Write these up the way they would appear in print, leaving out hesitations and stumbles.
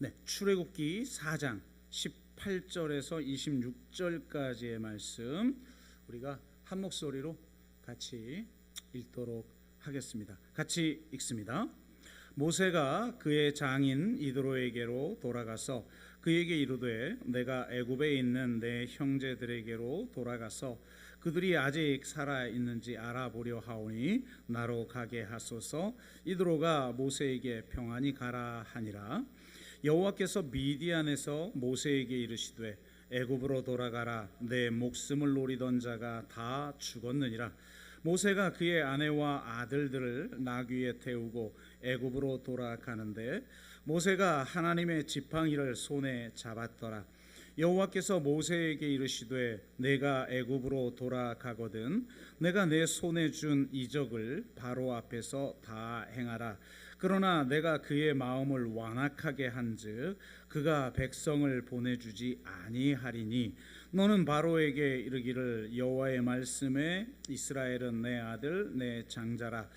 네, 출애굽기 4장 18절에서 26절까지의 말씀 우리가 한 목소리로 같이 읽도록 하겠습니다. 같이 읽습니다. 모세가 그의 장인 이드로에게로 돌아가서 그에게 이르되 내가 애굽에 있는 내 형제들에게로 돌아가서 그들이 아직 살아 있는지 알아보려 하오니 나로 가게 하소서. 이드로가 모세에게 평안히 가라 하니라. 여호와께서 미디안에서 모세에게 이르시되 애굽으로 돌아가라. 내 목숨을 노리던 자가 다 죽었느니라. 모세가 그의 아내와 아들들을 나귀에 태우고 애굽으로 돌아가는데 모세가 하나님의 지팡이를 손에 잡았더라. 여호와께서 모세에게 이르시되 내가 애굽으로 돌아가거든 내가 내 손에 준 이적을 바로 앞에서 다 행하라. 그러나 내가 그의 마음을 완악하게 한즉 그가 백성을 보내주지 아니하리니 너는 바로에게 이르기를 여호와의 말씀에 이스라엘은 내 아들 내 장자라.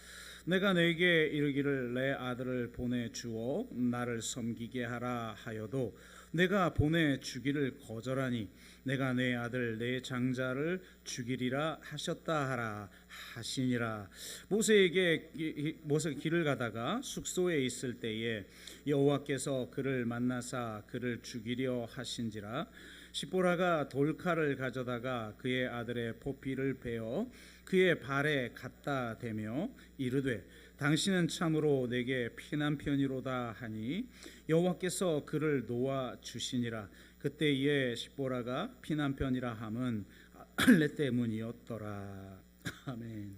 내가 내게 이르기를 내 아들을 보내주어 나를 섬기게 하라 하여도 내가 보내주기를 거절하니 내가 내 아들 내 장자를 죽이리라 하셨다 하라 하시니라. 모세가 길을 가다가 숙소에 있을 때에 여호와께서 그를 만나사 그를 죽이려 하신지라. 시보라가 돌칼을 가져다가 그의 아들의 포피를 베어 그의 발에 갖다 대며 이르되 당신은 참으로 내게 피난편이로다 하니 여호와께서 그를 놓아 주시니라. 그때에 시보라가 피난편이라 함은 할례 때문이었더라. 아멘.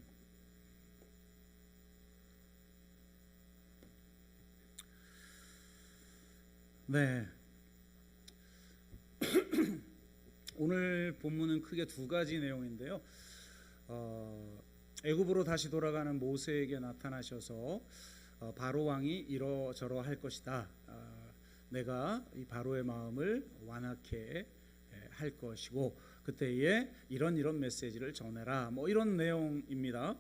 네. 오늘 본문은 크게 두 가지 내용인데요. 애굽으로 다시 돌아가는 모세에게 나타나셔서 바로 왕이 이러저러 할 것이다. 내가 이 바로의 마음을 완악해 할 것이고 그때에 이런 메시지를 전해라. 뭐 이런 내용입니다.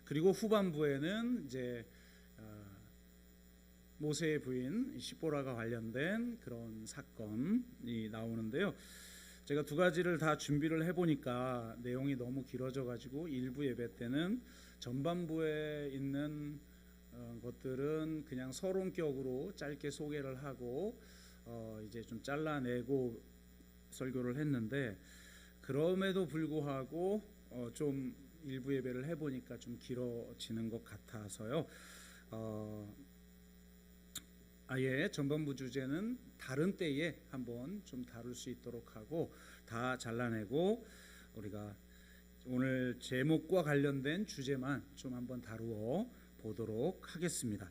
그리고 후반부에는 이제 모세의 부인 시보라가 관련된 그런 사건이 나오는데요. 제가 두 가지를 다 준비를 해보니까 내용이 너무 길어져 가지고 일부 예배 때는 전반부에 있는 것들은 그냥 서론격으로 짧게 소개를 하고 이제 좀 잘라내고 설교를 했는데 그럼에도 불구하고 좀 일부 예배를 해보니까 좀 길어지는 것 같아서요. 아예 전반부 주제는 다른 때에 한번 좀 다룰 수 있도록 하고 다 잘라내고 우리가 오늘 제목과 관련된 주제만 좀 한번 다루어 보도록 하겠습니다.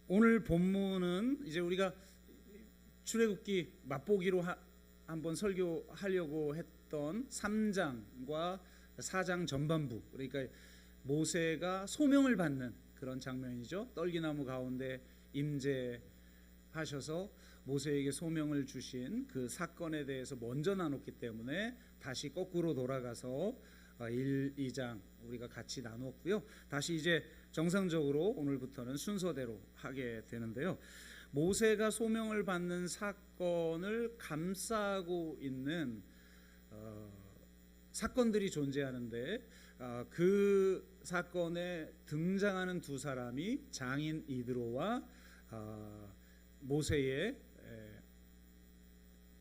오늘 본문은 이제 우리가 출애굽기 맛보기로 한번 설교하려고 했던 3장과 4장 전반부, 그러니까 모세가 소명을 받는 그런 장면이죠. 떨기나무 가운데 임재하셔서 모세에게 소명을 주신 그 사건에 대해서 먼저 나눴기 때문에 다시 거꾸로 돌아가서 1, 2장 우리가 같이 나눴고요. 다시 이제 정상적으로 오늘부터는 순서대로 하게 되는데요. 모세가 소명을 받는 사건을 감싸고 있는 사건들이 존재하는데 그 사건에 등장하는 두 사람이 장인 이드로와 모세의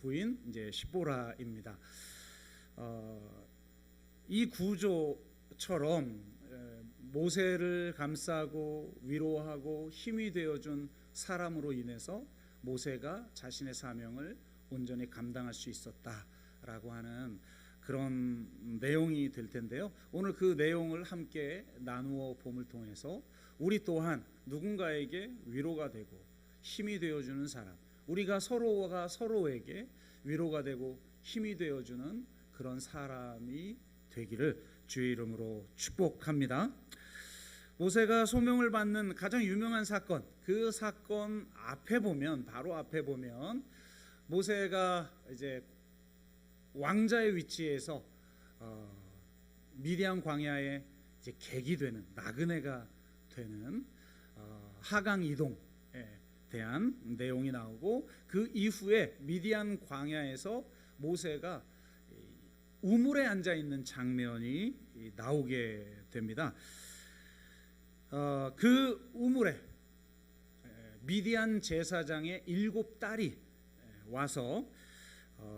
부인 이제 시보라입니다. 이 구조처럼 모세를 감싸고 위로하고 힘이 되어준 사람으로 인해서 모세가 자신의 사명을 온전히 감당할 수 있었다라고 하는 그런 내용이 될 텐데요. 오늘 그 내용을 함께 나누어 봄을 통해서 우리 또한 누군가에게 위로가 되고 힘이 되어주는 사람, 우리가 서로가 서로에게 위로가 되고 힘이 되어주는 그런 사람이 되기를 주의 이름으로 축복합니다. 모세가 소명을 받는 가장 유명한 사건, 그 사건 앞에 보면 바로 앞에 보면 모세가 이제 왕자의 위치에서 미디안 광야에 이제 객이 되는 나그네가 되는 하강 이동에 대한 내용이 나오고, 그 이후에 미디안 광야에서 모세가 우물에 앉아 있는 장면이 나오게 됩니다. 그 우물에 미디안 제사장의 7딸이 와서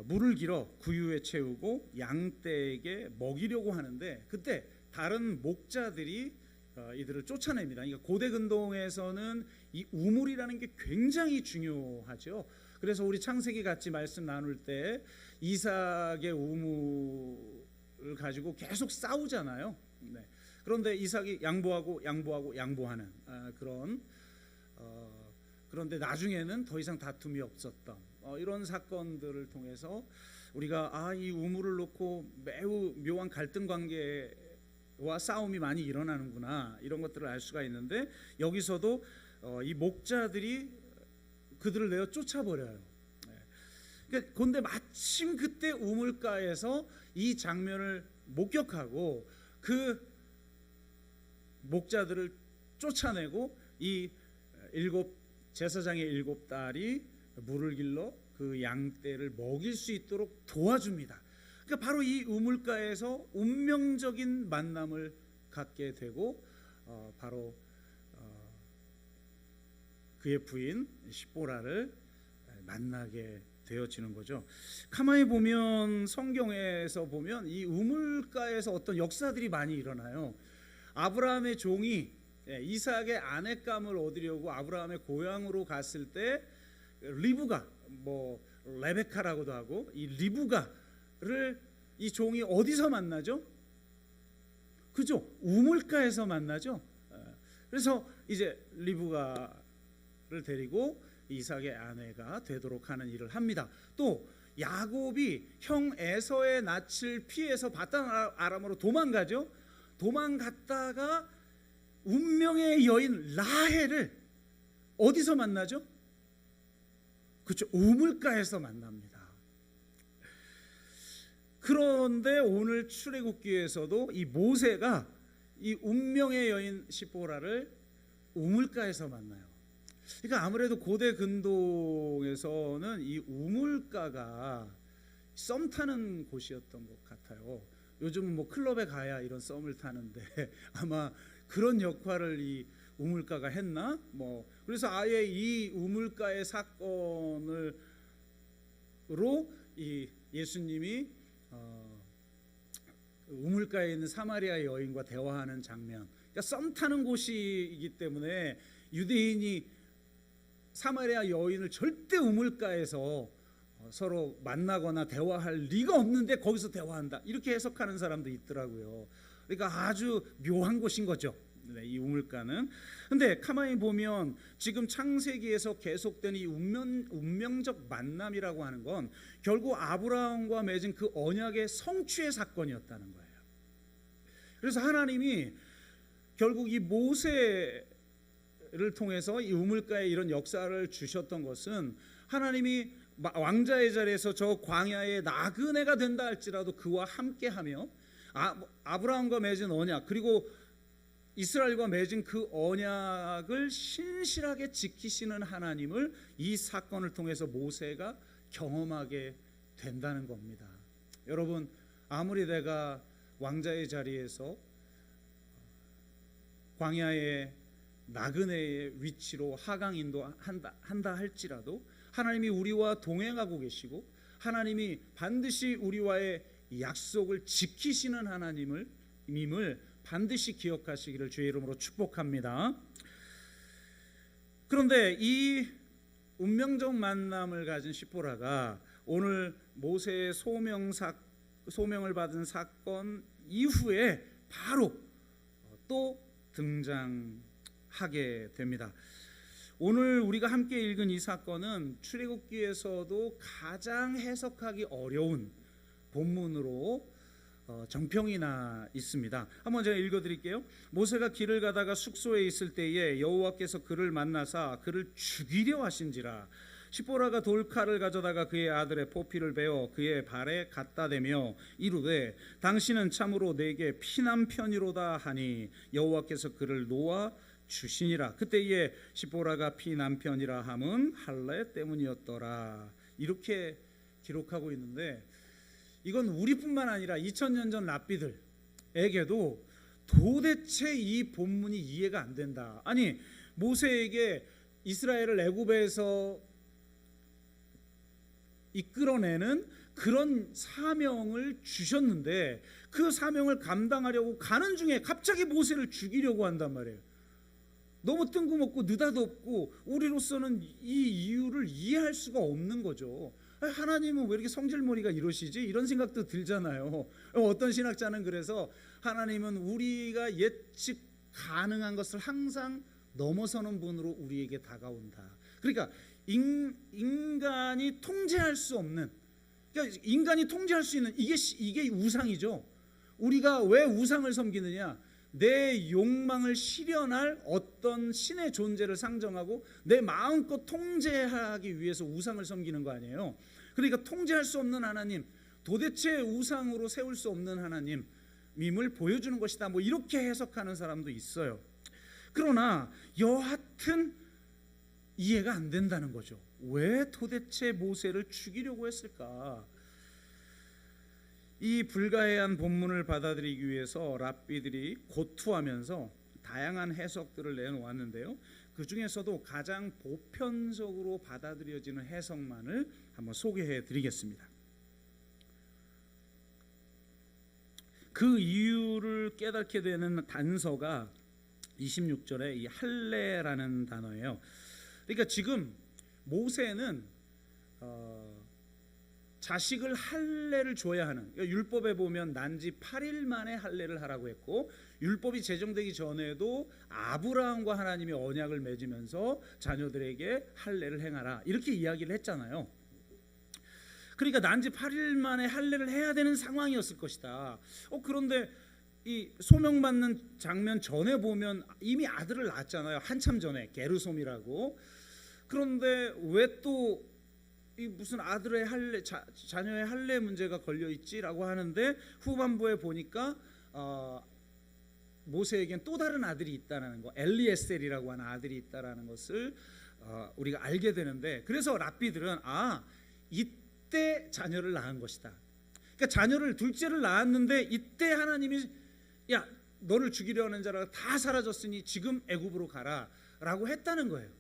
물을 길어 구유에 채우고 양떼에게 먹이려고 하는데, 그때 다른 목자들이 이들을 쫓아냅니다. 그러니까 고대 근동에서는 이 우물이라는 게 굉장히 중요하죠. 그래서 우리 창세기 같이 말씀 나눌 때 이삭의 우물을 가지고 계속 싸우잖아요. 네. 그런데 이삭이 양보하는 그런데 나중에는 더 이상 다툼이 없었던 이런 사건들을 통해서 우리가 이 우물을 놓고 매우 묘한 갈등 관계와 싸움이 많이 일어나는구나, 이런 것들을 알 수가 있는데, 여기서도 이 목자들이 그들을 내어 쫓아버려요. 그런데 마침 그때 우물가에서 이 장면을 목격하고 그 목자들을 쫓아내고 이 제사장의 7딸이 물을 길러 그 양떼를 먹일 수 있도록 도와줍니다. 그러니까 바로 이 우물가에서 운명적인 만남을 갖게 되고 바로 그의 부인 시보라를 만나게 되어지는 거죠. 가만히 보면 성경에서 보면 이 우물가에서 어떤 역사들이 많이 일어나요. 아브라함의 종이 이삭의 아내감을 얻으려고 아브라함의 고향으로 갔을 때 리브가, 레베카라고도 하고, 이 리브가를 이 종이 어디서 만나죠? 그죠? 우물가에서 만나죠. 그래서 이제 리브가를 데리고 이삭의 아내가 되도록 하는 일을 합니다. 또 야곱이 형 에서의 낯을 피해서 바단 아람으로 도망가죠. 도망갔다가 운명의 여인 라헬을 어디서 만나죠? 그렇죠, 우물가에서 만납니다. 그런데 오늘 출애굽기에서도 이 모세가 이 운명의 여인 시보라를 우물가에서 만나요. 그러니까 아무래도 고대 근동에서는 이 우물가가 썸 타는 곳이었던 것 같아요. 요즘은 클럽에 가야 이런 썸을 타는데 아마 그런 역할을 이 우물가가 했나? 그래서 아예 이 우물가의 사건으로 이 예수님이 우물가에 있는 사마리아 여인과 대화하는 장면, 그러니까 썸 타는 곳이기 때문에 유대인이 사마리아 여인을 절대 우물가에서 서로 만나거나 대화할 리가 없는데 거기서 대화한다, 이렇게 해석하는 사람도 있더라고요. 그러니까 아주 묘한 곳인 거죠, 이 우물가는. 근데 가만히 보면 지금 창세기에서 계속된 이 운명적 만남이라고 하는 건 결국 아브라함과 맺은 그 언약의 성취의 사건이었다는 거예요. 그래서 하나님이 결국 이 모세를 통해서 이 우물가에 이런 역사를 주셨던 것은, 하나님이 왕자의 자리에서 저 광야의 나그네가 된다 할지라도 그와 함께하며 아브라함과 맺은 언약, 그리고 이스라엘과 맺은 그 언약을 신실하게 지키시는 하나님을 이 사건을 통해서 모세가 경험하게 된다는 겁니다. 여러분, 아무리 내가 왕자의 자리에서 광야의 나그네의 위치로 하강 인도한다 할지라도 하나님이 우리와 동행하고 계시고 하나님이 반드시 우리와의 약속을 지키시는 하나님을 반드시 기억하시기를 주의 이름으로 축복합니다. 그런데 이 운명적 만남을 가진 시보라가 오늘 모세의 소명을 받은 사건 이후에 바로 또 등장하게 됩니다. 오늘 우리가 함께 읽은 이 사건은 출애굽기에서도 가장 해석하기 어려운 본문으로 정평이 나 있습니다. 한번 제가 읽어드릴게요. 모세가 길을 가다가 숙소에 있을 때에 여호와께서 그를 만나사 그를 죽이려 하신지라. 시보라가 돌칼을 가져다가 그의 아들의 포피를 베어 그의 발에 갖다 대며 이르되 당신은 참으로 내게 피난편이로다 하니 여호와께서 그를 놓아 주시니라. 그때에 시보라가 피난편이라 함은 할례 때문이었더라. 이렇게 기록하고 있는데, 이건 우리뿐만 아니라 2000년 전 랍비들에게도 도대체 이 본문이 이해가 안 된다. 아니, 모세에게 이스라엘을 애굽에서 이끌어내는 그런 사명을 주셨는데 그 사명을 감당하려고 가는 중에 갑자기 모세를 죽이려고 한단 말이에요. 너무 뜬금없고 느닷없고 우리로서는 이 이유를 이해할 수가 없는 거죠. 하나님은 왜 이렇게 성질머리가 이러시지? 이런 생각도 들잖아요. 어떤 신학자는 그래서 하나님은 우리가 예측 가능한 것을 항상 넘어서는 분으로 우리에게 다가온다. 그러니까 인간이 통제할 수 없는, 그러니까 인간이 통제할 수 있는 이게 우상이죠. 우리가 왜 우상을 섬기느냐? 내 욕망을 실현할 어떤 신의 존재를 상정하고 내 마음껏 통제하기 위해서 우상을 섬기는 거 아니에요. 그러니까 통제할 수 없는 하나님, 도대체 우상으로 세울 수 없는 하나님임을 보여주는 것이다. 뭐 이렇게 해석하는 사람도 있어요. 그러나 여하튼 이해가 안 된다는 거죠. 왜 도대체 모세를 죽이려고 했을까? 이 불가해한 본문을 받아들이기 위해서 랍비들이 고투하면서 다양한 해석들을 내놓았는데요. 그 중에서도 가장 보편적으로 받아들여지는 해석만을 한번 소개해 드리겠습니다. 그 이유를 깨닫게 되는 단서가 26절에 이 할례라는 단어예요. 그러니까 지금 모세는 자식을 할례를 줘야 하는, 그러니까 율법에 보면 난지 8일 만에 할례를 하라고 했고, 율법이 제정되기 전에도 아브라함과 하나님이 언약을 맺으면서 자녀들에게 할례를 행하라 이렇게 이야기를 했잖아요. 그러니까 난지 8일 만에 할례를 해야 되는 상황이었을 것이다. 그런데 이 소명받는 장면 전에 보면 이미 아들을 낳았잖아요. 한참 전에 게르솜이라고. 그런데 왜 또 이 무슨 아들의 할례, 자녀의 할례 문제가 걸려 있지라고 하는데, 후반부에 보니까 모세에겐 또 다른 아들이 있다는 거, 엘리에셀이라고 하는 아들이 있다라는 것을 우리가 알게 되는데, 그래서 랍비들은 이때 자녀를 낳은 것이다. 그러니까 자녀를 둘째를 낳았는데 이때 하나님이 야, 너를 죽이려는 자가 다 사라졌으니 지금 애굽으로 가라라고 했다는 거예요.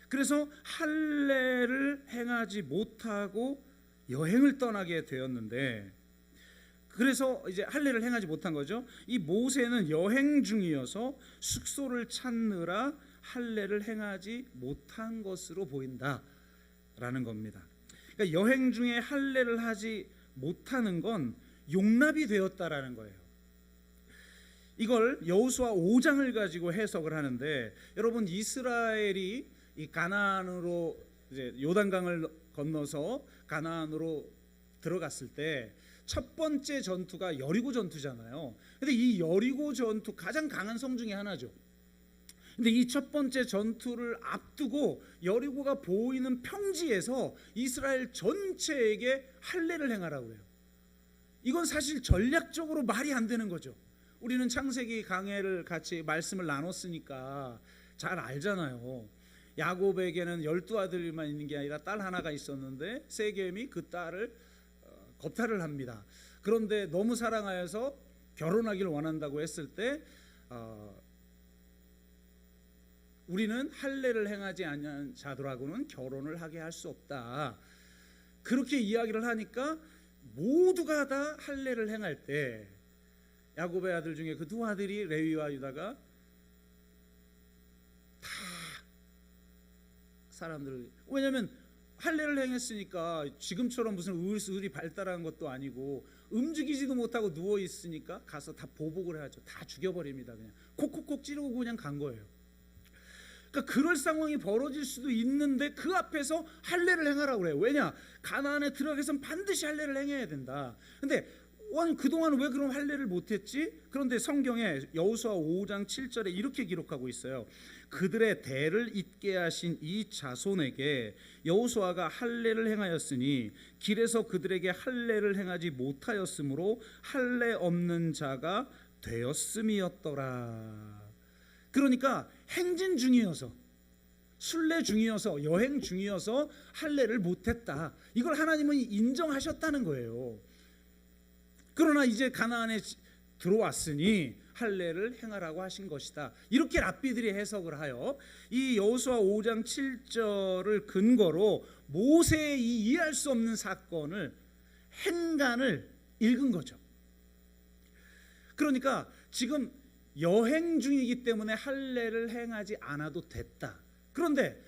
그래서 할례를 행하지 못하고 여행을 떠나게 되었는데, 그래서 이제 할례를 행하지 못한 거죠. 이 모세는 여행 중이어서 숙소를 찾느라 할례를 행하지 못한 것으로 보인다라는 겁니다. 그러니까 여행 중에 할례를 하지 못하는 건 용납이 되었다라는 거예요. 이걸 여호수아 5장을 가지고 해석을 하는데, 여러분 이스라엘이 이 가나안으로 이제 요단강을 건너서 가나안으로 들어갔을 때 첫 번째 전투가 여리고 전투잖아요. 근데 이 여리고 전투 가장 강한 성 중에 하나죠. 근데 이 첫 번째 전투를 앞두고 여리고가 보이는 평지에서 이스라엘 전체에게 할례를 행하라고 해요. 이건 사실 전략적으로 말이 안 되는 거죠. 우리는 창세기 강해를 같이 말씀을 나눴으니까 잘 알잖아요. 야곱에게는 12아들만 있는 게 아니라 딸 하나가 있었는데 세겜이 그 딸을 겁탈을 합니다. 그런데 너무 사랑하여서 결혼하기를 원한다고 했을 때 우리는 할례를 행하지 않는 자들하고는 결혼을 하게 할 수 없다. 그렇게 이야기를 하니까 모두가 다 할례를 행할 때 야곱의 아들 중에 그 두 아들이 레위와 유다가 다 사람들, 왜냐하면 할례를 행했으니까 지금처럼 무슨 의술이 발달한 것도 아니고 움직이지도 못하고 누워 있으니까 가서 다 보복을 해야죠. 다 죽여버립니다. 그냥 콕콕콕 찌르고 그냥 간 거예요. 그러니까 그럴 상황이 벌어질 수도 있는데 그 앞에서 할례를 행하라고 그래요. 왜냐? 가나안에 들어가서는 반드시 할례를 행해야 된다. 근데 아니 그동안 왜 그럼 할례를 못했지? 그런데 성경에 여호수아 5장 7절에 이렇게 기록하고 있어요. 그들의 대를 잇게 하신 이 자손에게 여호수아가 할례를 행하였으니 길에서 그들에게 할례를 행하지 못하였으므로 할례 없는 자가 되었음이었더라. 그러니까 행진 중이어서, 순례 중이어서, 여행 중이어서 할례를 못했다. 이걸 하나님은 인정하셨다는 거예요. 그러나 이제 가나안에 들어왔으니 할례를 행하라고 하신 것이다. 이렇게 랍비들이 해석을 하여 이 여호수아 5장 7절을 근거로 모세의 이 이해할 수 없는 사건을, 행간을 읽은 거죠. 그러니까 지금 여행 중이기 때문에 할례를 행하지 않아도 됐다. 그런데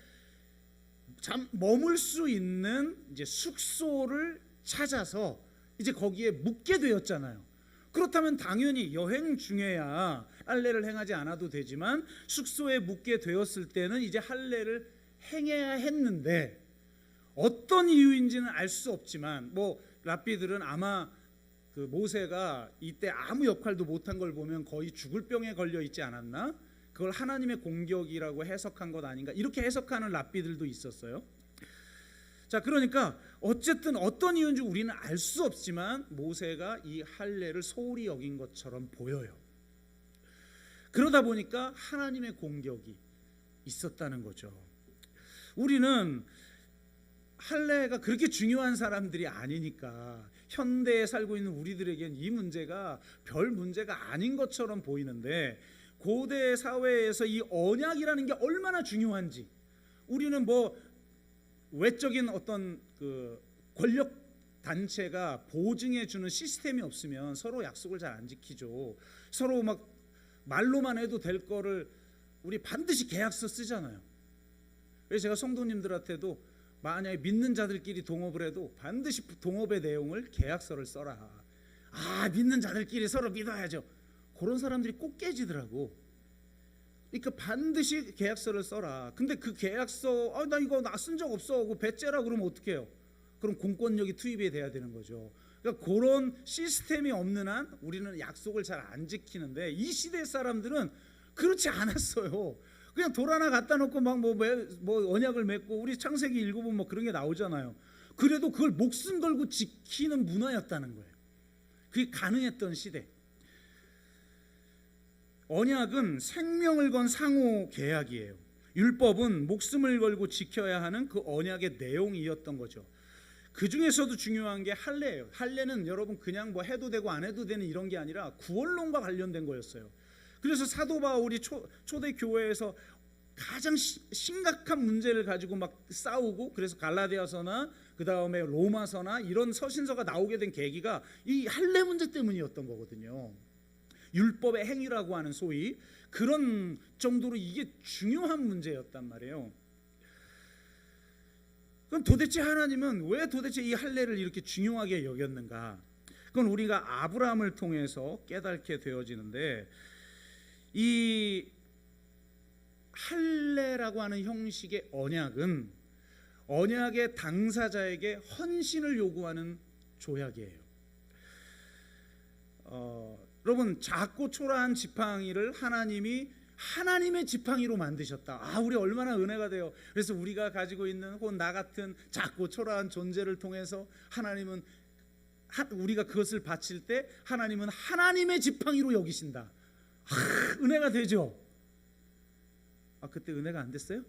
머물 수 있는 이제 숙소를 찾아서 이제 거기에 묵게 되었잖아요. 그렇다면 당연히 여행 중에야 할례를 행하지 않아도 되지만 숙소에 묵게 되었을 때는 이제 할례를 행해야 했는데, 어떤 이유인지는 알 수 없지만 랍비들은 아마 그 모세가 이때 아무 역할도 못한 걸 보면 거의 죽을 병에 걸려 있지 않았나? 그걸 하나님의 공격이라고 해석한 것 아닌가? 이렇게 해석하는 랍비들도 있었어요. 자, 그러니까 어쨌든 어떤 이유인지 우리는 알 수 없지만 모세가 이 할례를 소홀히 여긴 것처럼 보여요. 그러다 보니까 하나님의 공격이 있었다는 거죠. 우리는 할례가 그렇게 중요한 사람들이 아니니까 현대에 살고 있는 우리들에겐 이 문제가 별 문제가 아닌 것처럼 보이는데, 고대 사회에서 이 언약이라는 게 얼마나 중요한지, 우리는 외적인 어떤 그 권력 단체가 보증해 주는 시스템이 없으면 서로 약속을 잘 안 지키죠. 서로 막 말로만 해도 될 거를 우리 반드시 계약서 쓰잖아요. 그래서 제가 성도님들한테도 만약에 믿는 자들끼리 동업을 해도 반드시 동업의 내용을 계약서를 써라. 믿는 자들끼리 서로 믿어야죠. 그런 사람들이 꼭 깨지더라고. 그러니까 반드시 계약서를 써라. 근데 그 계약서 나 이거 쓴 적 없어 하고 배째라 그러면 어떡해요? 그럼 공권력이 투입이 돼야 되는 거죠. 그러니까 그런 시스템이 없는 한 우리는 약속을 잘 안 지키는데, 이 시대 사람들은 그렇지 않았어요. 그냥 돌 하나 갖다 놓고 막 언약을 맺고, 우리 창세기 읽어보면 그런 게 나오잖아요. 그래도 그걸 목숨 걸고 지키는 문화였다는 거예요. 그게 가능했던 시대. 언약은 생명을 건 상호 계약이에요. 율법은 목숨을 걸고 지켜야 하는 그 언약의 내용이었던 거죠. 그 중에서도 중요한 게 할례예요. 할례는 여러분 그냥 해도 되고 안 해도 되는 이런 게 아니라 구원론과 관련된 거였어요. 그래서 사도 바울이 초대 교회에서 가장 심각한 문제를 가지고 막 싸우고, 그래서 갈라디아서나 그 다음에 로마서나 이런 서신서가 나오게 된 계기가 이 할례 문제 때문이었던 거거든요. 율법의 행위라고 하는 소위 그런 정도로 이게 중요한 문제였단 말이에요. 그럼 도대체 하나님은 왜 도대체 이 할례를 이렇게 중요하게 여겼는가? 그건 우리가 아브라함을 통해서 깨닫게 되어지는데, 이 할례라고 하는 형식의 언약은 언약의 당사자에게 헌신을 요구하는 조약이에요. 여러분, 작고 초라한 지팡이를 하나님이 하나님의 지팡이로 만드셨다. 우리 얼마나 은혜가 돼요. 그래서 우리가 가지고 있는 혹은 나 같은 작고 초라한 존재를 통해서 하나님은 우리가 그것을 바칠 때 하나님은 하나님의 지팡이로 여기신다. 은혜가 되죠. 그때 은혜가 안 됐어요?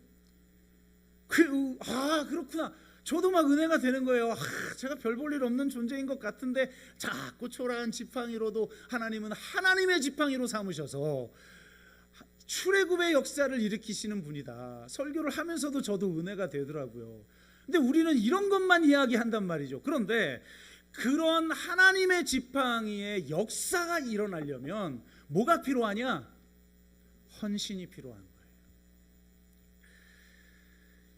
그렇구나. 저도 막 은혜가 되는 거예요. 제가 별 볼 일 없는 존재인 것 같은데 작고 초라한 지팡이로도 하나님은 하나님의 지팡이로 삼으셔서 출애굽의 역사를 일으키시는 분이다. 설교를 하면서도 저도 은혜가 되더라고요. 근데 우리는 이런 것만 이야기한단 말이죠. 그런데 그런 하나님의 지팡이의 역사가 일어나려면 뭐가 필요하냐? 헌신이 필요한 거예요.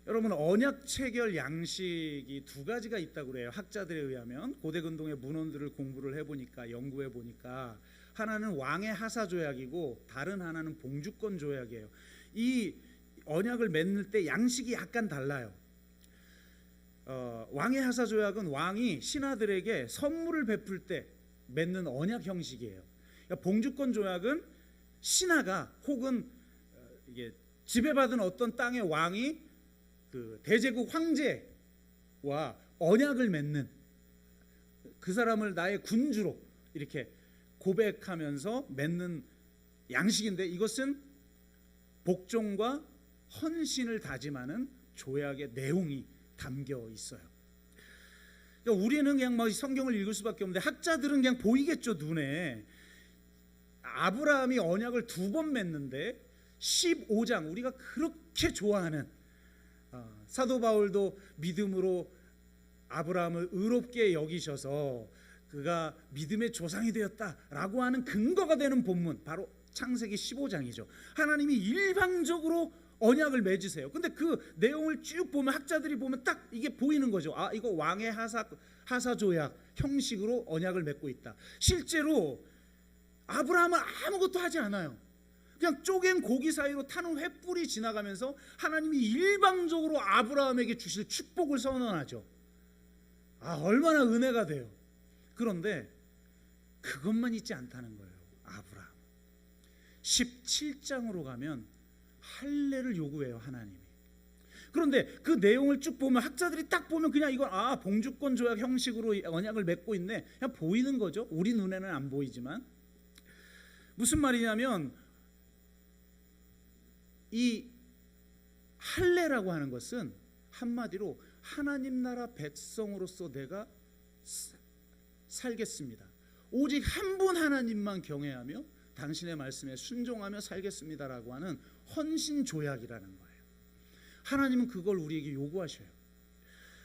여러분, 언약 체결 양식이 두 가지가 있다고 그래요. 학자들에 의하면. 고대 근동의 문헌들을 공부를 해보니까, 연구해 보니까 하나는 왕의 하사 조약이고 다른 하나는 봉주권 조약이에요. 이 언약을 맺을 때 양식이 약간 달라요. 왕의 하사 조약은 왕이 신하들에게 선물을 베풀 때 맺는 언약 형식이에요. 그러니까 봉주권 조약은 신하가 혹은 이게 지배받은 어떤 땅의 왕이 그 대제국 황제와 언약을 맺는, 그 사람을 나의 군주로 이렇게 고백하면서 맺는 양식인데, 이것은 복종과 헌신을 다짐하는 조약의 내용이 담겨 있어요. 그러니까 우리는 그냥 막 성경을 읽을 수밖에 없는데, 학자들은 그냥 보이겠죠, 눈에. 아브라함이 언약을 2번 맺는데 15장, 우리가 그렇게 좋아하는, 사도 바울도 믿음으로 아브라함을 의롭게 여기셔서 그가 믿음의 조상이 되었다라고 하는 근거가 되는 본문, 바로 창세기 15장이죠. 하나님이 일방적으로 언약을 맺으세요. 근데 그 내용을 쭉 보면, 학자들이 보면 딱 이게 보이는 거죠. 아, 이거 왕의 하사 조약 형식으로 언약을 맺고 있다. 실제로 아브라함은 아무것도 하지 않아요. 그냥 쪼갠 고기 사이로 타는 횃불이 지나가면서 하나님이 일방적으로 아브라함에게 주실 축복을 선언하죠. 아, 얼마나 은혜가 돼요. 그런데 그것만 있지 않다는 거예요. 아브라함 17장으로 가면 할례를 요구해요, 하나님이. 그런데 그 내용을 쭉 보면, 학자들이 딱 보면 그냥 이건 봉주권 조약 형식으로 언약을 맺고 있네, 그냥 보이는 거죠. 우리 눈에는 안 보이지만. 무슨 말이냐면, 이 할례라고 하는 것은 한마디로 하나님 나라 백성으로서 내가 살겠습니다, 오직 한 분 하나님만 경외하며 당신의 말씀에 순종하며 살겠습니다라고 하는 헌신 조약이라는 거예요. 하나님은 그걸 우리에게 요구하셔요.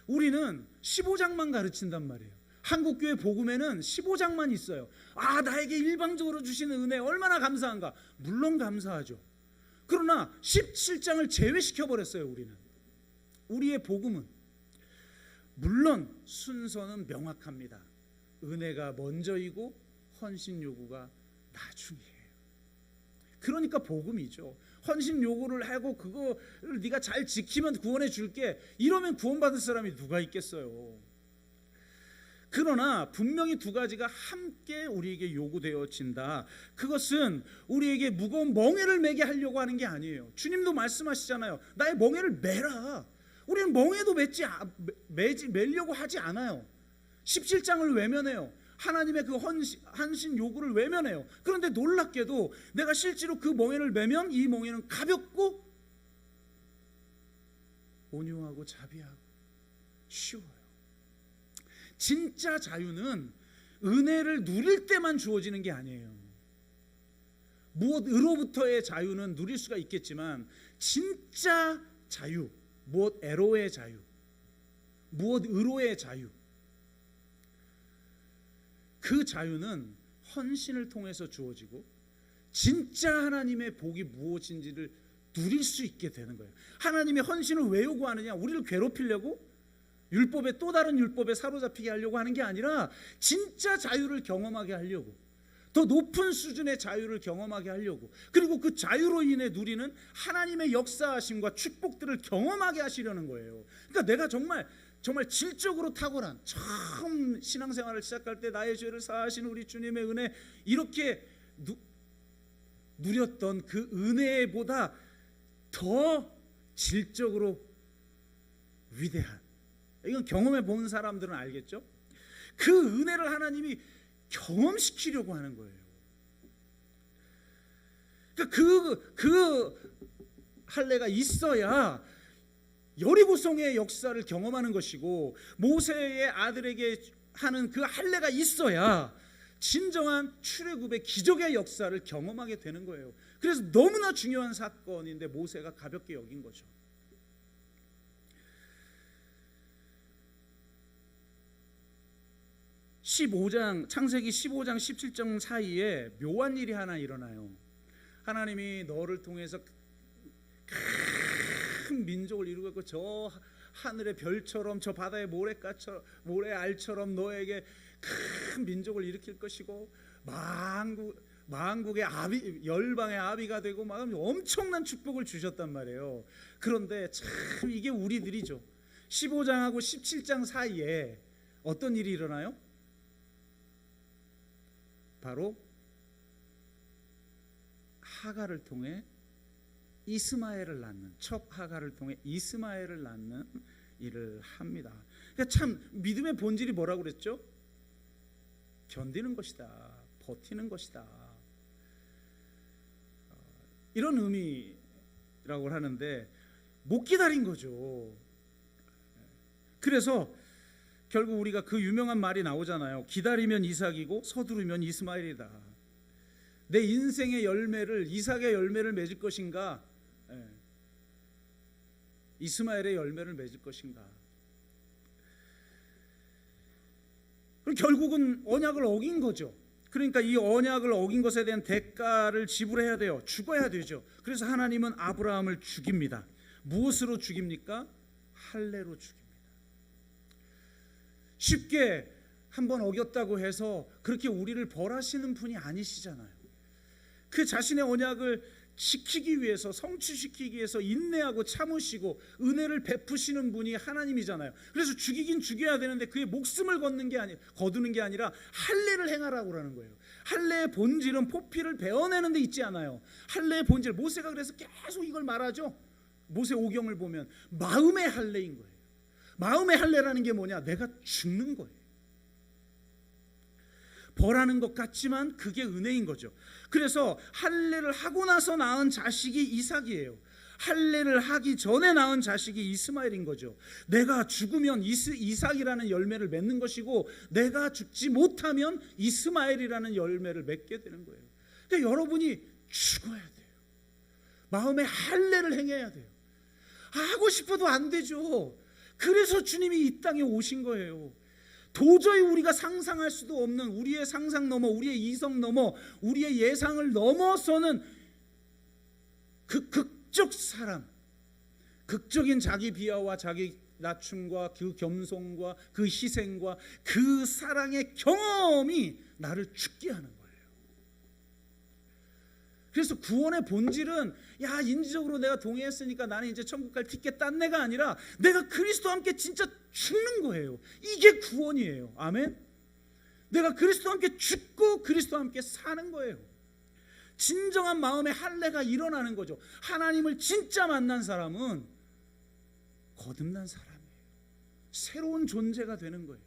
우리는 15장만 가르친단 말이에요. 한국교회 복음에는 15장만 있어요. 나에게 일방적으로 주시는 은혜 얼마나 감사한가. 물론 감사하죠. 그러나 17장을 제외시켜버렸어요. 우리의 복음은. 물론 순서는 명확합니다. 은혜가 먼저이고 헌신 요구가 나중이에요. 그러니까 복음이죠. 헌신 요구를 하고 그거를 네가 잘 지키면 구원해 줄게, 이러면 구원받을 사람이 누가 있겠어요. 그러나 분명히 2가지가 함께 우리에게 요구되어진다. 그것은 우리에게 무거운 멍에를 매게 하려고 하는 게 아니에요. 주님도 말씀하시잖아요. 나의 멍에를 매라. 우리는 멍에도 매려고 하지 않아요. 17장을 외면해요. 하나님의 그 헌신 요구를 외면해요. 그런데 놀랍게도 내가 실제로 그 멍에를 매면 이 멍에는 가볍고 온유하고 자비하고 쉬워요. 진짜 자유는 은혜를 누릴 때만 주어지는 게 아니에요. 무엇으로부터의 자유는 누릴 수가 있겠지만, 진짜 자유, 무엇에로의 자유, 무엇으로의 자유, 그 자유는 헌신을 통해서 주어지고 진짜 하나님의 복이 무엇인지를 누릴 수 있게 되는 거예요. 하나님의 헌신을 왜 요구하느냐? 우리를 괴롭히려고? 율법의 또 다른 율법에 사로잡히게 하려고 하는 게 아니라 진짜 자유를 경험하게 하려고, 더 높은 수준의 자유를 경험하게 하려고, 그리고 그 자유로 인해 누리는 하나님의 역사하심과 축복들을 경험하게 하시려는 거예요. 그러니까 내가 정말 질적으로 탁월한, 처음 신앙생활을 시작할 때 나의 죄를 사하신 우리 주님의 은혜, 이렇게 누렸던 그 은혜보다 더 질적으로 위대한, 이건 경험해 본 사람들은 알겠죠? 그 은혜를 하나님이 경험시키려고 하는 거예요. 그 할례가 있어야 여리고성의 역사를 경험하는 것이고, 모세의 아들에게 하는 그 할례가 있어야 진정한 출애굽의 기적의 역사를 경험하게 되는 거예요. 그래서 너무나 중요한 사건인데 모세가 가볍게 여긴 거죠. 창세기 15장 17장 사이에 묘한 일이 하나 일어나요. 하나님이 너를 통해서 큰 민족을 이루고 있고, 저 하늘의 별처럼 저 바다의 모래알처럼 너에게 큰 민족을 일으킬 것이고, 만국의 열방의 아비가 되고 막 엄청난 축복을 주셨단 말이에요. 그런데 참 이게 우리들이죠. 15장하고 17장 사이에 어떤 일이 일어나요? 바로 하갈을 통해 이스마엘을 낳는, 첫 하갈을 통해 이스마엘을 낳는 일을 합니다. 그러니까 참 믿음의 본질이 뭐라고 그랬죠? 견디는 것이다, 버티는 것이다, 이런 의미라고 하는데 못 기다린 거죠. 그래서 결국 우리가 그 유명한 말이 나오잖아요. 기다리면 이삭이고 서두르면 이스마엘이다. 내 인생의 열매를, 이삭의 열매를 맺을 것인가, 이스마엘의 열매를 맺을 것인가. 그럼 결국은 언약을 어긴 거죠. 그러니까 이 언약을 어긴 것에 대한 대가를 지불해야 돼요. 죽어야 되죠. 그래서 하나님은 아브라함을 죽입니다. 무엇으로 죽입니까? 할례로 죽입니다. 쉽게 한번 어겼다고 해서 그렇게 우리를 벌하시는 분이 아니시잖아요. 그 자신의 언약을 지키기 위해서, 성취시키기 위해서 인내하고 참으시고 은혜를 베푸시는 분이 하나님이잖아요. 그래서 죽이긴 죽여야 되는데 그의 목숨을 거두는 게 아니라 할례를 행하라고 하는 거예요. 할례의 본질은 포피를 베어내는 데 있지 않아요. 할례의 본질, 모세가 그래서 계속 이걸 말하죠. 모세 오경을 보면 마음의 할례인 거예요. 마음의 할례라는 게 뭐냐? 내가 죽는 거예요. 벌하는 것 같지만 그게 은혜인 거죠. 그래서 할례를 하고 나서 낳은 자식이 이삭이에요. 할례를 하기 전에 낳은 자식이 이스마엘인 거죠. 내가 죽으면 이삭이라는 열매를 맺는 것이고, 내가 죽지 못하면 이스마엘이라는 열매를 맺게 되는 거예요. 그러니까 여러분이 죽어야 돼요. 마음의 할례를 행해야 돼요. 하고 싶어도 안 되죠. 그래서 주님이 이 땅에 오신 거예요. 도저히 우리가 상상할 수도 없는, 우리의 상상 넘어, 우리의 이성 넘어, 우리의 예상을 넘어서는 그 극적 사랑, 극적인 자기 비하와 자기 낮춤과 그 겸손과 그 희생과 그 사랑의 경험이 나를 죽게 하는 거예요. 그래서 구원의 본질은 야, 인지적으로 내가 동의했으니까 나는 이제 천국 갈 티켓 딴 내가 아니라 내가 그리스도와 함께 진짜 죽는 거예요. 이게 구원이에요. 아멘. 내가 그리스도와 함께 죽고 그리스도와 함께 사는 거예요. 진정한 마음의 할례가 일어나는 거죠. 하나님을 진짜 만난 사람은 거듭난 사람이에요. 새로운 존재가 되는 거예요.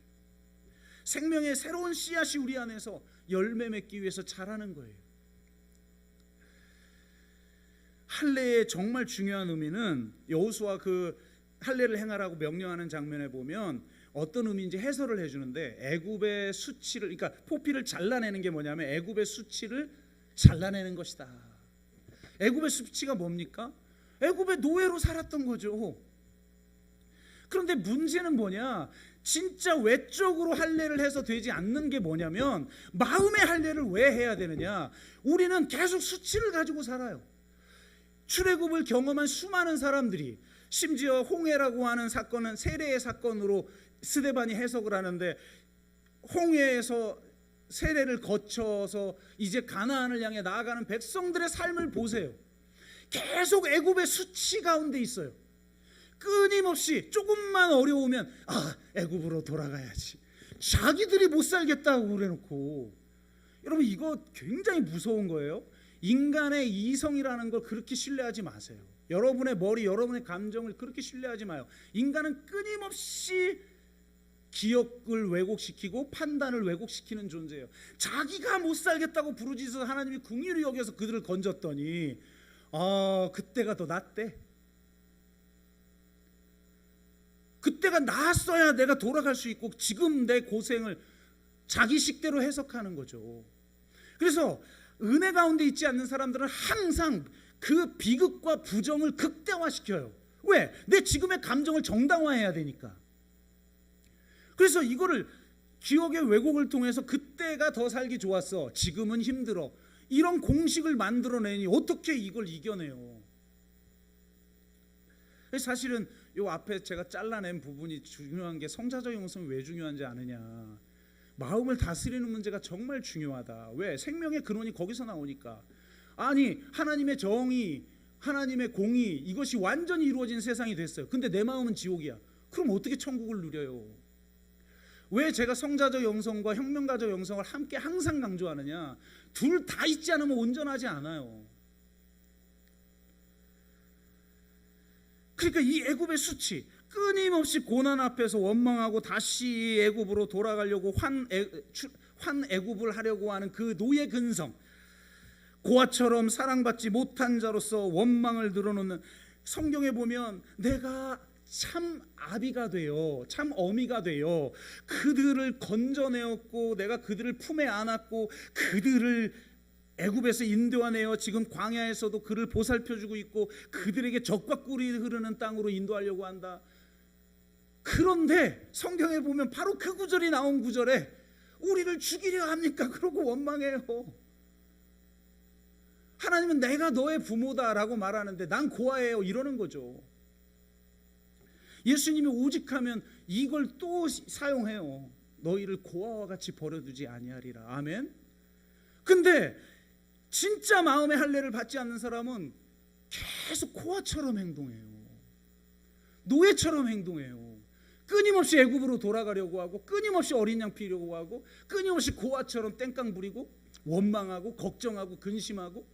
생명의 새로운 씨앗이 우리 안에서 열매 맺기 위해서 자라는 거예요. 할례의 정말 중요한 의미는 여호수아 그 할례를 행하라고 명령하는 장면에 보면 어떤 의미인지 해설을 해주는데, 애굽의 수치를, 그러니까 포피를 잘라내는 게 뭐냐면 애굽의 수치를 잘라내는 것이다. 애굽의 수치가 뭡니까? 애굽의 노예로 살았던 거죠. 그런데 문제는 뭐냐? 진짜 외적으로 할례를 해서 되지 않는 게 뭐냐면 마음의 할례를 왜 해야 되느냐? 우리는 계속 수치를 가지고 살아요. 출애굽을 경험한 수많은 사람들이, 심지어 홍해라고 하는 사건은 세례의 사건으로 스데반이 해석을 하는데, 홍해에서 세례를 거쳐서 이제 가나안을 향해 나아가는 백성들의 삶을 보세요. 계속 애굽의 수치 가운데 있어요. 끊임없이 조금만 어려우면 애굽으로 돌아가야지, 자기들이 못 살겠다고 그래놓고. 여러분, 이거 굉장히 무서운 거예요. 인간의 이성이라는 걸 그렇게 신뢰하지 마세요. 여러분의 머리, 여러분의 감정을 그렇게 신뢰하지 마요. 인간은 끊임없이 기억을 왜곡시키고 판단을 왜곡시키는 존재예요. 자기가 못 살겠다고 부르짖어서 하나님이 긍휼히 여겨서 그들을 건졌더니 그때가 더 낫대. 그때가 나았어야 내가 돌아갈 수 있고, 지금 내 고생을 자기 식대로 해석하는 거죠. 그래서 은혜 가운데 있지 않는 사람들은 항상 그 비극과 부정을 극대화시켜요. 왜? 내 지금의 감정을 정당화해야 되니까. 그래서 이거를 기억의 왜곡을 통해서 그때가 더 살기 좋았어, 지금은 힘들어, 이런 공식을 만들어내니 어떻게 이걸 이겨내요? 사실은 이 앞에 제가 잘라낸 부분이 중요한 게, 성자적 영성이 왜 중요한지 아느냐? 마음을 다스리는 문제가 정말 중요하다. 왜? 생명의 근원이 거기서 나오니까. 아니, 하나님의 정의, 하나님의 공의, 이것이 완전히 이루어진 세상이 됐어요. 근데 내 마음은 지옥이야. 그럼 어떻게 천국을 누려요? 왜 제가 성자적 영성과 혁명가적 영성을 함께 항상 강조하느냐? 둘 다 있지 않으면 온전하지 않아요. 그러니까 이 애굽의 수치, 끊임없이 고난 앞에서 원망하고 다시 애굽으로 돌아가려고 환애굽을 하려고 하는 그 노예 근성, 고아처럼 사랑받지 못한 자로서 원망을 늘어놓는, 성경에 보면 내가 참 아비가 되어 참 어미가 되어 그들을 건져내었고 내가 그들을 품에 안았고 그들을 애굽에서 인도하내어 지금 광야에서도 그를 보살펴주고 있고 그들에게 젖과 꿀이 흐르는 땅으로 인도하려고 한다. 그런데 성경에 보면 바로 그 구절이 나온 구절에 우리를 죽이려 합니까? 그러고 원망해요. 하나님은 내가 너의 부모다라고 말하는데 난 고아예요 이러는 거죠. 예수님이 오직하면 이걸 또 사용해요. 너희를 고아와 같이 버려두지 아니하리라. 아멘. 근데 진짜 마음의 할례를 받지 않는 사람은 계속 고아처럼 행동해요. 노예처럼 행동해요. 끊임없이 애굽으로 돌아가려고 하고 끊임없이 어린 양 피려고 하고 끊임없이 고아처럼 땡깡 부리고 원망하고 걱정하고 근심하고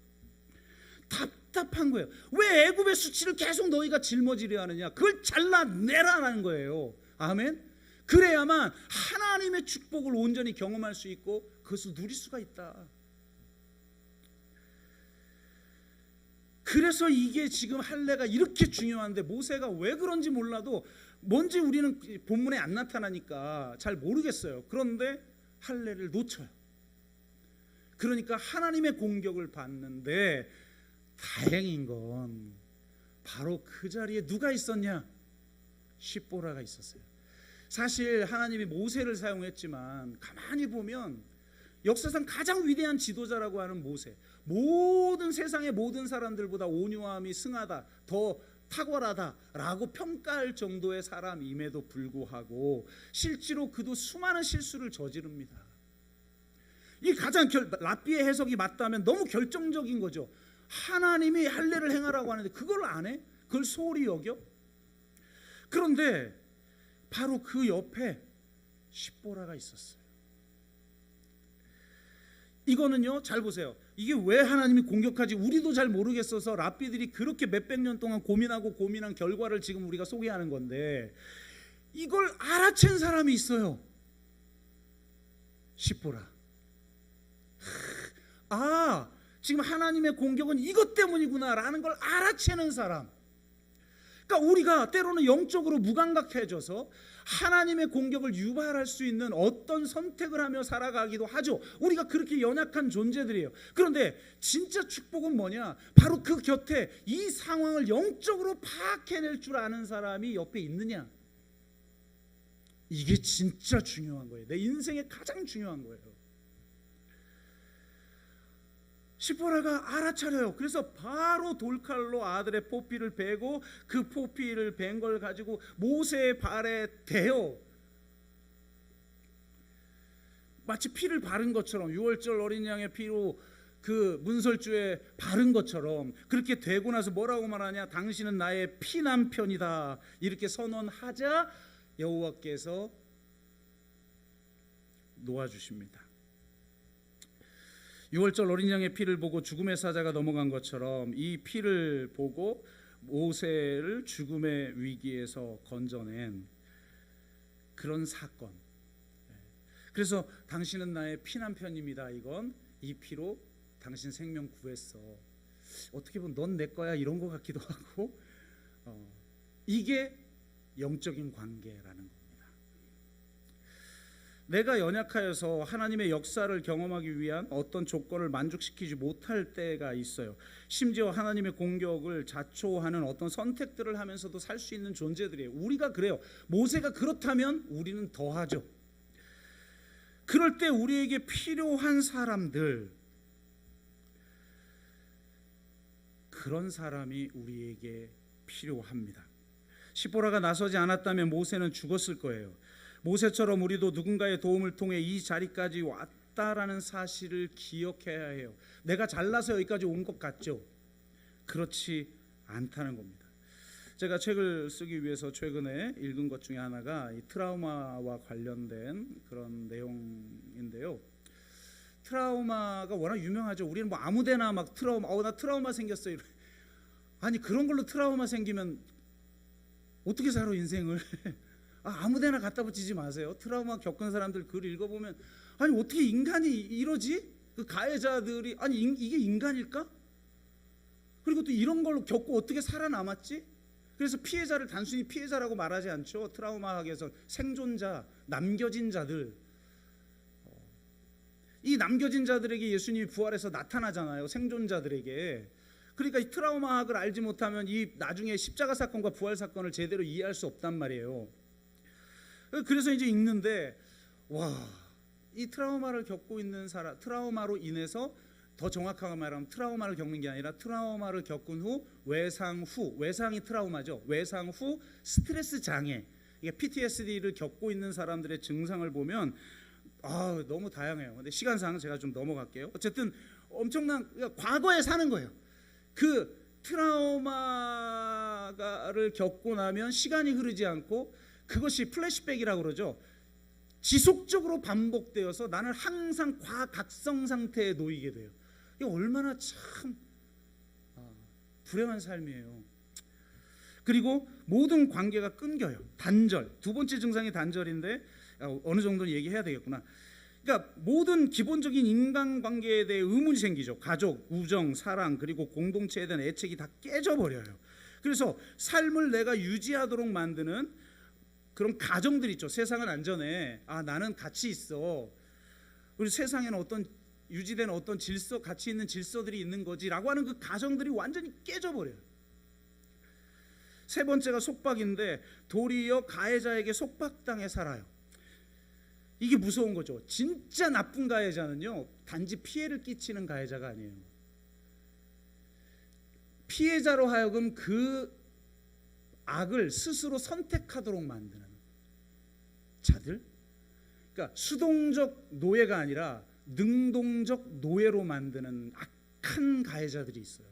답답한 거예요. 왜 애굽의 수치를 계속 너희가 짊어지려 하느냐? 그걸 잘라내라는 거예요. 아멘. 그래야만 하나님의 축복을 온전히 경험할 수 있고 그것을 누릴 수가 있다. 그래서 이게 지금 할례가 이렇게 중요한데 모세가 왜 그런지 몰라도 뭔지 우리는 본문에 안 나타나니까 잘 모르겠어요. 그런데 할례를 놓쳐요. 그러니까 하나님의 공격을 받는데 다행인 건 바로 그 자리에 누가 있었냐? 십보라가 있었어요. 사실 하나님이 모세를 사용했지만 가만히 보면 역사상 가장 위대한 지도자라고 하는 모세, 모든 세상의 모든 사람들보다 온유함이 승하다, 더 탁월하다라고 평가할 정도의 사람임에도 불구하고 실제로 그도 수많은 실수를 저지릅니다. 이 가장 랍비의 해석이 맞다면 너무 결정적인 거죠. 하나님이 할례를 행하라고 하는데 그걸 안 해? 그걸 소홀히 여겨? 그런데 바로 그 옆에 십보라가 있었어요. 이거는요, 잘 보세요. 이게 왜 하나님이 공격하지 우리도 잘 모르겠어서 랍비들이 그렇게 몇백 년 동안 고민한 결과를 지금 우리가 소개하는 건데 이걸 알아챈 사람이 있어요. 십보라. 아, 지금 하나님의 공격은 이것 때문이구나라는 걸 알아채는 사람. 그러니까 우리가 때로는 영적으로 무감각해져서 하나님의 공격을 유발할 수 있는 어떤 선택을 하며 살아가기도 하죠. 우리가 그렇게 연약한 존재들이에요. 그런데 진짜 축복은 뭐냐? 바로 그 곁에 이 상황을 영적으로 파악해낼 줄 아는 사람이 옆에 있느냐? 이게 진짜 중요한 거예요. 내 인생에 가장 중요한 거예요. 십보라가 알아차려요. 그래서 바로 돌칼로 아들의 포피를 베고 그 포피를 벤 걸 가지고 모세의 발에 대요. 마치 피를 바른 것처럼, 유월절 어린 양의 피로 그 문설주에 바른 것처럼 그렇게 되고 나서 뭐라고 말하냐? 당신은 나의 피남편이다 이렇게 선언하자 여호와께서 놓아주십니다. 유월절 어린 양의 피를 보고 죽음의 사자가 넘어간 것처럼 이 피를 보고 모세를 죽음의 위기에서 건져낸 그런 사건. 그래서 당신은 나의 피남편입니다. 이건 이 피로 당신 생명 구했어. 어떻게 보면 넌 내 거야 이런 것 같기도 하고 이게 영적인 관계라는 겁니다. 내가 연약하여서 하나님의 역사를 경험하기 위한 어떤 조건을 만족시키지 못할 때가 있어요. 심지어 하나님의 공격을 자초하는 어떤 선택들을 하면서도 살 수 있는 존재들이에요. 우리가 그래요. 모세가 그렇다면 우리는 더하죠. 그럴 때 우리에게 필요한 사람들, 그런 사람이 우리에게 필요합니다. 십보라가 나서지 않았다면 모세는 죽었을 거예요. 모세처럼 우리도 누군가의 도움을 통해 이 자리까지 왔다라는 사실을 기억해야 해요. 내가 잘나서 여기까지 온 것 같죠? 그렇지 않다는 겁니다. 제가 책을 쓰기 위해서 최근에 읽은 것 중에 하나가 이 트라우마와 관련된 그런 내용인데요. 트라우마가 워낙 유명하죠. 우리는 뭐 아무데나 막 트라우마, 나 트라우마 생겼어요. 아니 그런 걸로 트라우마 생기면 어떻게 살아 인생을? 아무데나 갖다 붙이지 마세요. 트라우마 겪은 사람들 글 읽어보면 아니 어떻게 인간이 이러지? 그 가해자들이 아니 이게 인간일까? 그리고 또 이런 걸로 겪고 어떻게 살아남았지? 그래서 피해자를 단순히 피해자라고 말하지 않죠. 트라우마학에서 생존자, 남겨진 자들. 이 남겨진 자들에게 예수님이 부활해서 나타나잖아요. 생존자들에게. 그러니까 이 트라우마학을 알지 못하면 이 나중에 십자가 사건과 부활 사건을 제대로 이해할 수 없단 말이에요. 그래서 이제 읽는데 이 트라우마를 겪고 있는 사람, 트라우마로 인해서 더 정확하게 말하면 트라우마를 겪는 게 아니라 트라우마를 겪은 후 외상이 트라우마죠. 외상 후 스트레스 장애, 이게 PTSD를 겪고 있는 사람들의 증상을 보면 너무 다양해요. 근데 시간상 제가 좀 넘어갈게요. 어쨌든 엄청난 과거에 사는 거예요. 그 트라우마를 겪고 나면 시간이 흐르지 않고 그것이 플래시백이라고 그러죠. 지속적으로 반복되어서 나는 항상 과각성 상태에 놓이게 돼요. 이게 얼마나 참 불행한 삶이에요. 그리고 모든 관계가 끊겨요. 단절. 두 번째 증상이 단절인데 어느 정도는 얘기해야 되겠구나. 그러니까 모든 기본적인 인간관계에 대해 의문이 생기죠. 가족, 우정, 사랑 그리고 공동체에 대한 애착이 다 깨져버려요. 그래서 삶을 내가 유지하도록 만드는 그런 가정들 있죠. 세상은 안전해. 나는 가치 있어. 우리 세상에는 어떤 유지되는 어떤 질서, 가치 있는 질서들이 있는 거지라고 하는 그 가정들이 완전히 깨져버려요. 세 번째가 속박인데 도리어 가해자에게 속박당해 살아요. 이게 무서운 거죠. 진짜 나쁜 가해자는요, 단지 피해를 끼치는 가해자가 아니에요. 피해자로 하여금 그 악을 스스로 선택하도록 만드는 자들. 그러니까 수동적 노예가 아니라 능동적 노예로 만드는 악한 가해자들이 있어요.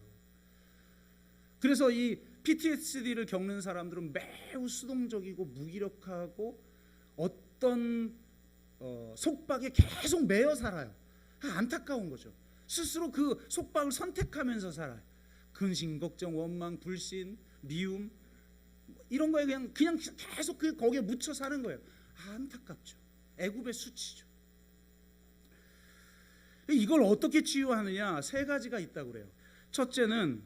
그래서 이 PTSD를 겪는 사람들은 매우 수동적이고 무기력하고 어떤 속박에 계속 매여 살아요. 안타까운 거죠. 스스로 그 속박을 선택하면서 살아요. 근심, 걱정, 원망, 불신, 미움 이런 거에 그냥 계속 거기에 묻혀 사는 거예요. 안타깝죠. 애굽의 수치죠. 이걸 어떻게 치유하느냐? 세 가지가 있다고 그래요. 첫째는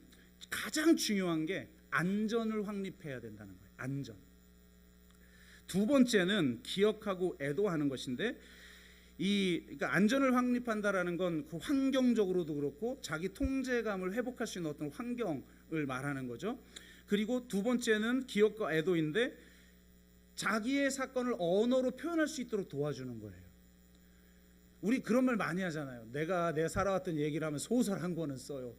가장 중요한 게 안전을 확립해야 된다는 거예요. 안전. 두 번째는 기억하고 애도하는 것인데 그러니까 안전을 확립한다라는 건 그 환경적으로도 그렇고 자기 통제감을 회복할 수 있는 어떤 환경을 말하는 거죠. 그리고 두 번째는 기억과 애도인데 자기의 사건을 언어로 표현할 수 있도록 도와주는 거예요. 우리 그런 말 많이 하잖아요. 내가 살아왔던 얘기를 하면 소설 한 권은 써요.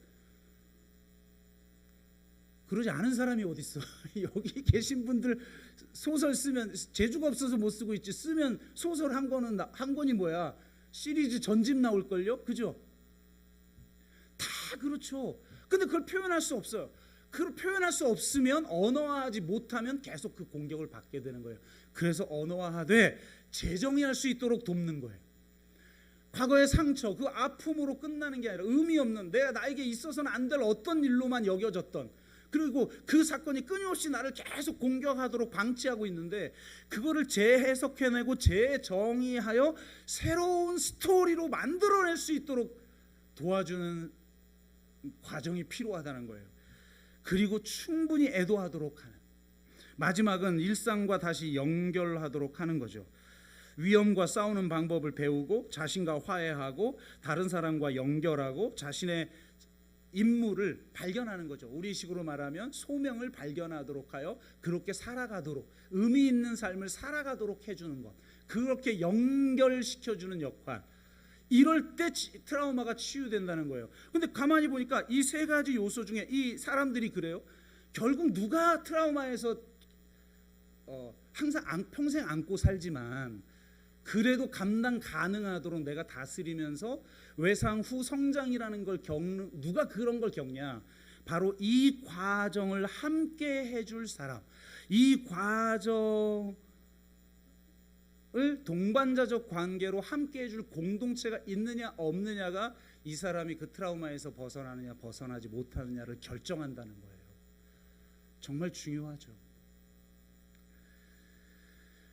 그러지 않은 사람이 어디 있어? 여기 계신 분들 소설 쓰면 재주가 없어서 못 쓰고 있지. 쓰면 소설 한 권이 뭐야? 시리즈 전집 나올걸요? 그죠? 다 그렇죠. 근데 그걸 표현할 수 없어요. 그걸 표현할 수 없으면 언어화하지 못하면 계속 그 공격을 받게 되는 거예요. 그래서 언어화하되 재정의할 수 있도록 돕는 거예요. 과거의 상처, 그 아픔으로 끝나는 게 아니라 의미 없는 나에게 있어서는 안 될 어떤 일로만 여겨졌던, 그리고 그 사건이 끊임없이 나를 계속 공격하도록 방치하고 있는데 그거를 재해석해내고 재정의하여 새로운 스토리로 만들어낼 수 있도록 도와주는 과정이 필요하다는 거예요. 그리고 충분히 애도하도록 하는, 마지막은 일상과 다시 연결하도록 하는 거죠. 위험과 싸우는 방법을 배우고 자신과 화해하고 다른 사람과 연결하고 자신의 임무를 발견하는 거죠. 우리식으로 말하면 소명을 발견하도록 하여 그렇게 살아가도록, 의미 있는 삶을 살아가도록 해주는 것, 그렇게 연결시켜주는 역할. 이럴 때 트라우마가 치유된다는 거예요. 근데 가만히 보니까 이 세 가지 요소 중에 이 사람들이 그래요. 결국 누가 트라우마에서 항상 평생 안고 살지만 그래도 감당 가능하도록 내가 다스리면서 외상 후 성장이라는 걸 누가 그런 걸 겪냐? 바로 이 과정을 함께 해줄 사람, 이 과정을 동반자적 관계로 함께 해줄 공동체가 있느냐 없느냐가 이 사람이 그 트라우마에서 벗어나느냐 벗어나지 못하느냐를 결정한다는 거예요. 정말 중요하죠.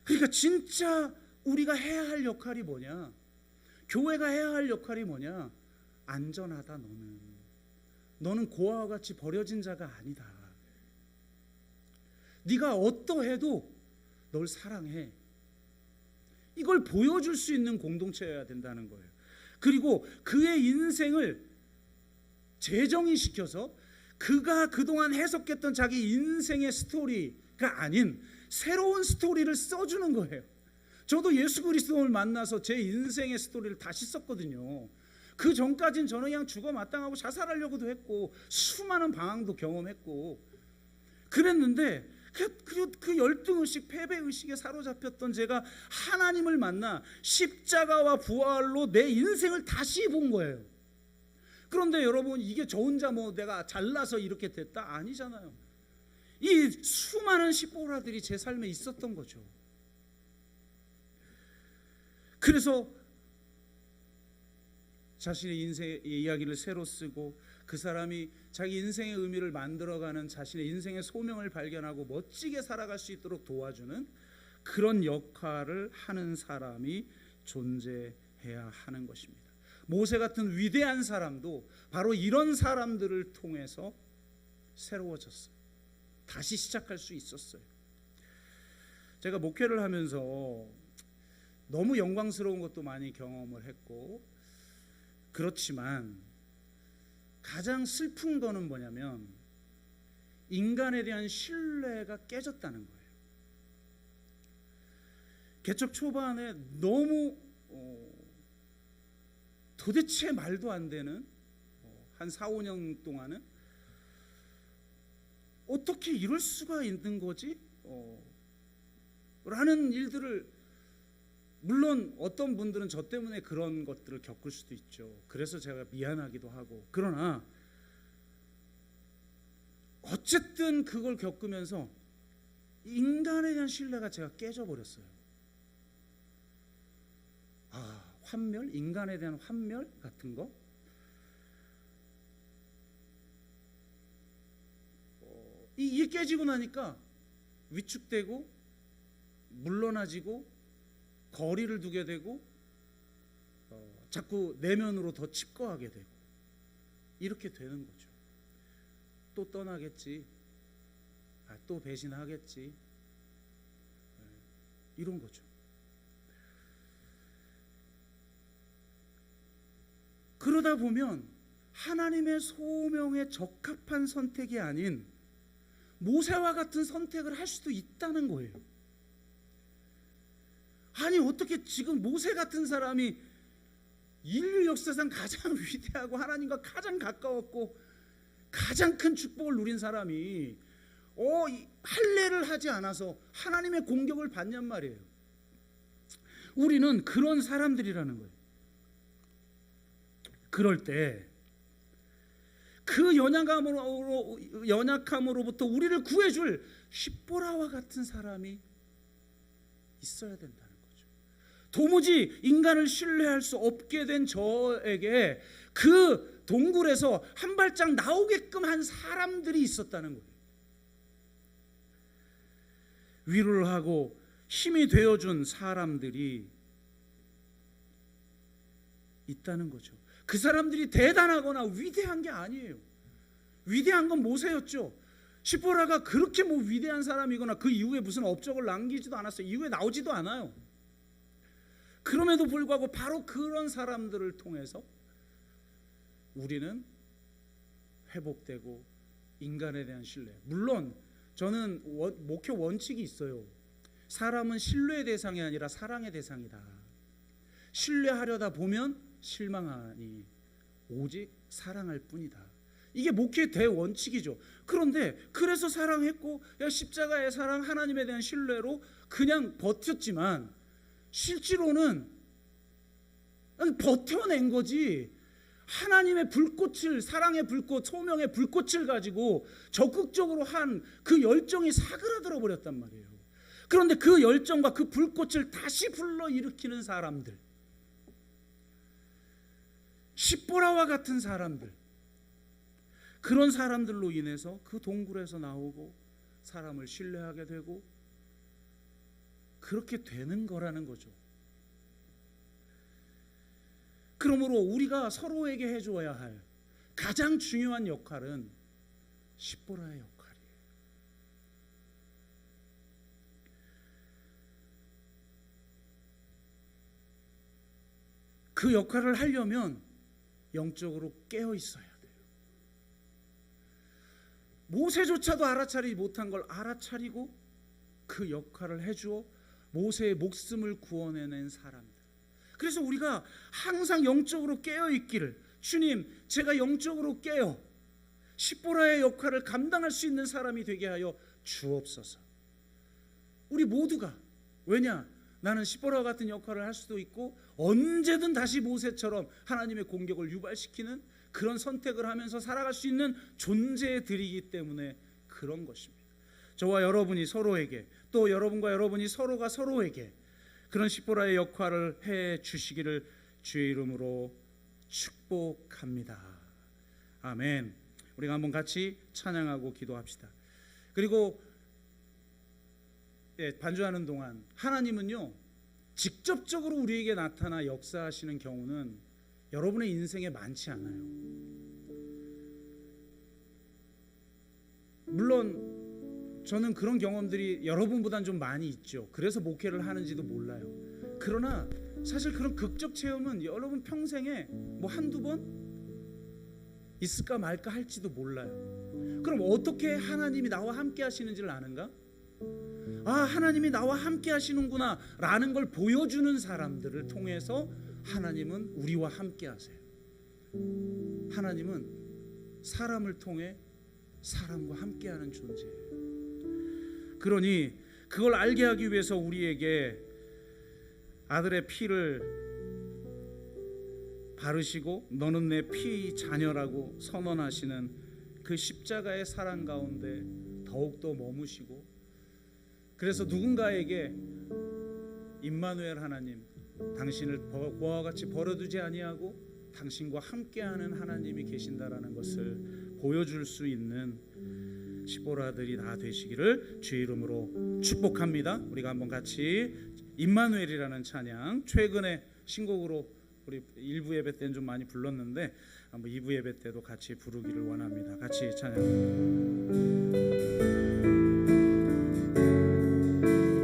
그러니까 진짜 우리가 해야 할 역할이 뭐냐? 교회가 해야 할 역할이 뭐냐? 안전하다. 너는 고아와 같이 버려진 자가 아니다. 네가 어떠해도 널 사랑해. 이걸 보여줄 수 있는 공동체여야 된다는 거예요. 그리고 그의 인생을 재정의시켜서 그가 그동안 해석했던 자기 인생의 스토리가 아닌 새로운 스토리를 써주는 거예요. 저도 예수 그리스도를 만나서 제 인생의 스토리를 다시 썼거든요. 그 전까진 저는 그냥 죽어 마땅하고 자살하려고도 했고 수많은 방황도 경험했고 그랬는데 그 열등의식, 패배의식에 사로잡혔던 제가 하나님을 만나 십자가와 부활로 내 인생을 다시 본 거예요. 그런데 여러분, 이게 저 혼자 내가 잘나서 이렇게 됐다? 아니잖아요. 이 수많은 십보라들이 제 삶에 있었던 거죠. 그래서 자신의 인생의 이야기를 새로 쓰고 그 사람이 자기 인생의 의미를 만들어가는 자신의 인생의 소명을 발견하고 멋지게 살아갈 수 있도록 도와주는 그런 역할을 하는 사람이 존재해야 하는 것입니다. 모세 같은 위대한 사람도 바로 이런 사람들을 통해서 새로워졌어요. 다시 시작할 수 있었어요. 제가 목회를 하면서 너무 영광스러운 것도 많이 경험을 했고, 그렇지만 가장 슬픈 거는 뭐냐면 인간에 대한 신뢰가 깨졌다는 거예요. 개척 초반에 너무 도대체 말도 안 되는 한 4, 5년 동안은 어떻게 이럴 수가 있는 거지? 라는 일들을, 물론 어떤 분들은 저 때문에 그런 것들을 겪을 수도 있죠. 그래서 제가 미안하기도 하고. 그러나 어쨌든 그걸 겪으면서 인간에 대한 신뢰가 제가 깨져버렸어요. 환멸? 인간에 대한 환멸 같은 거? 이게 깨지고 나니까 위축되고 물러나지고 거리를 두게 되고 자꾸 내면으로 더 집거하게 되고 이렇게 되는 거죠. 또 떠나겠지, 또 배신하겠지, 이런 거죠. 그러다 보면 하나님의 소명에 적합한 선택이 아닌 모세와 같은 선택을 할 수도 있다는 거예요. 아니, 어떻게 지금 모세 같은 사람이 인류 역사상 가장 위대하고 하나님과 가장 가까웠고 가장 큰 축복을 누린 사람이 할례를 하지 않아서 하나님의 공격을 받냔 말이에요. 우리는 그런 사람들이라는 거예요. 그럴 때 그 연약함으로부터 우리를 구해줄 십보라와 같은 사람이 있어야 된다는 거죠. 도무지 인간을 신뢰할 수 없게 된 저에게 그 동굴에서 한 발짝 나오게끔 한 사람들이 있었다는 거예요. 위로를 하고 힘이 되어준 사람들이 있다는 거죠. 그 사람들이 대단하거나 위대한 게 아니에요. 위대한 건 모세였죠. 십보라가 그렇게 위대한 사람이거나 그 이후에 무슨 업적을 남기지도 않았어요. 이후에 나오지도 않아요. 그럼에도 불구하고 바로 그런 사람들을 통해서 우리는 회복되고 인간에 대한 신뢰. 물론 저는 목회 원칙이 있어요. 사람은 신뢰의 대상이 아니라 사랑의 대상이다. 신뢰하려다 보면 실망하니 오직 사랑할 뿐이다. 이게 목회의 대원칙이죠. 그런데 그래서 사랑했고 십자가의 사랑, 하나님에 대한 신뢰로 그냥 버텼지만 실제로는 버텨낸 거지 하나님의 불꽃을, 사랑의 불꽃, 소명의 불꽃을 가지고 적극적으로 한 그 열정이 사그라들어 버렸단 말이에요. 그런데 그 열정과 그 불꽃을 다시 불러일으키는 사람들, 십보라와 같은 사람들, 그런 사람들로 인해서 그 동굴에서 나오고 사람을 신뢰하게 되고 그렇게 되는 거라는 거죠. 그러므로 우리가 서로에게 해줘야 할 가장 중요한 역할은 십보라의 역할이에요. 그 역할을 하려면 영적으로 깨어 있어야 돼요. 모세조차도 알아차리지 못한 걸 알아차리고 그 역할을 해주어 모세의 목숨을 구원해낸 사람들. 그래서 우리가 항상 영적으로 깨어 있기를, 주님, 제가 영적으로 깨어 십보라의 역할을 감당할 수 있는 사람이 되게 하여 주옵소서. 우리 모두가, 왜냐? 나는 십보라와 같은 역할을 할 수도 있고 언제든 다시 모세처럼 하나님의 공격을 유발시키는 그런 선택을 하면서 살아갈 수 있는 존재들이기 때문에 그런 것입니다. 저와 여러분이 서로에게, 또 여러분과 여러분이 서로가 서로에게 그런 십보라의 역할을 해 주시기를 주의 이름으로 축복합니다. 아멘. 우리가 한번 같이 찬양하고 기도합시다. 그리고 반주하는 동안 하나님은요, 직접적으로 우리에게 나타나 역사하시는 경우는 여러분의 인생에 많지 않아요. 물론 저는 그런 경험들이 여러분보다는 좀 많이 있죠. 그래서 목회를 하는지도 몰라요. 그러나 사실 그런 극적 체험은 여러분 평생에 뭐 한두 번 있을까 말까 할지도 몰라요. 그럼 어떻게 하나님이 나와 함께 하시는지를 아는가? 아, 하나님이 나와 함께 하시는구나 라는 걸 보여주는 사람들을 통해서 하나님은 우리와 함께 하세요. 하나님은 사람을 통해 사람과 함께 하는 존재예요. 그러니 그걸 알게 하기 위해서 우리에게 아들의 피를 바르시고 너는 내 피 자녀라고 선언하시는 그 십자가의 사랑 가운데 더욱더 머무시고, 그래서 누군가에게 임마누엘 하나님, 당신을 고아와 같이 버려두지 아니하고 당신과 함께하는 하나님이 계신다라는 것을 보여줄 수 있는 십보라들이 다 되시기를 주의 이름으로 축복합니다. 우리가 한번 같이 임마누엘이라는 찬양, 최근에 신곡으로 우리 1부 예배 때는 좀 많이 불렀는데 한번 2부 예배 때도 같이 부르기를 원합니다. 같이 찬양.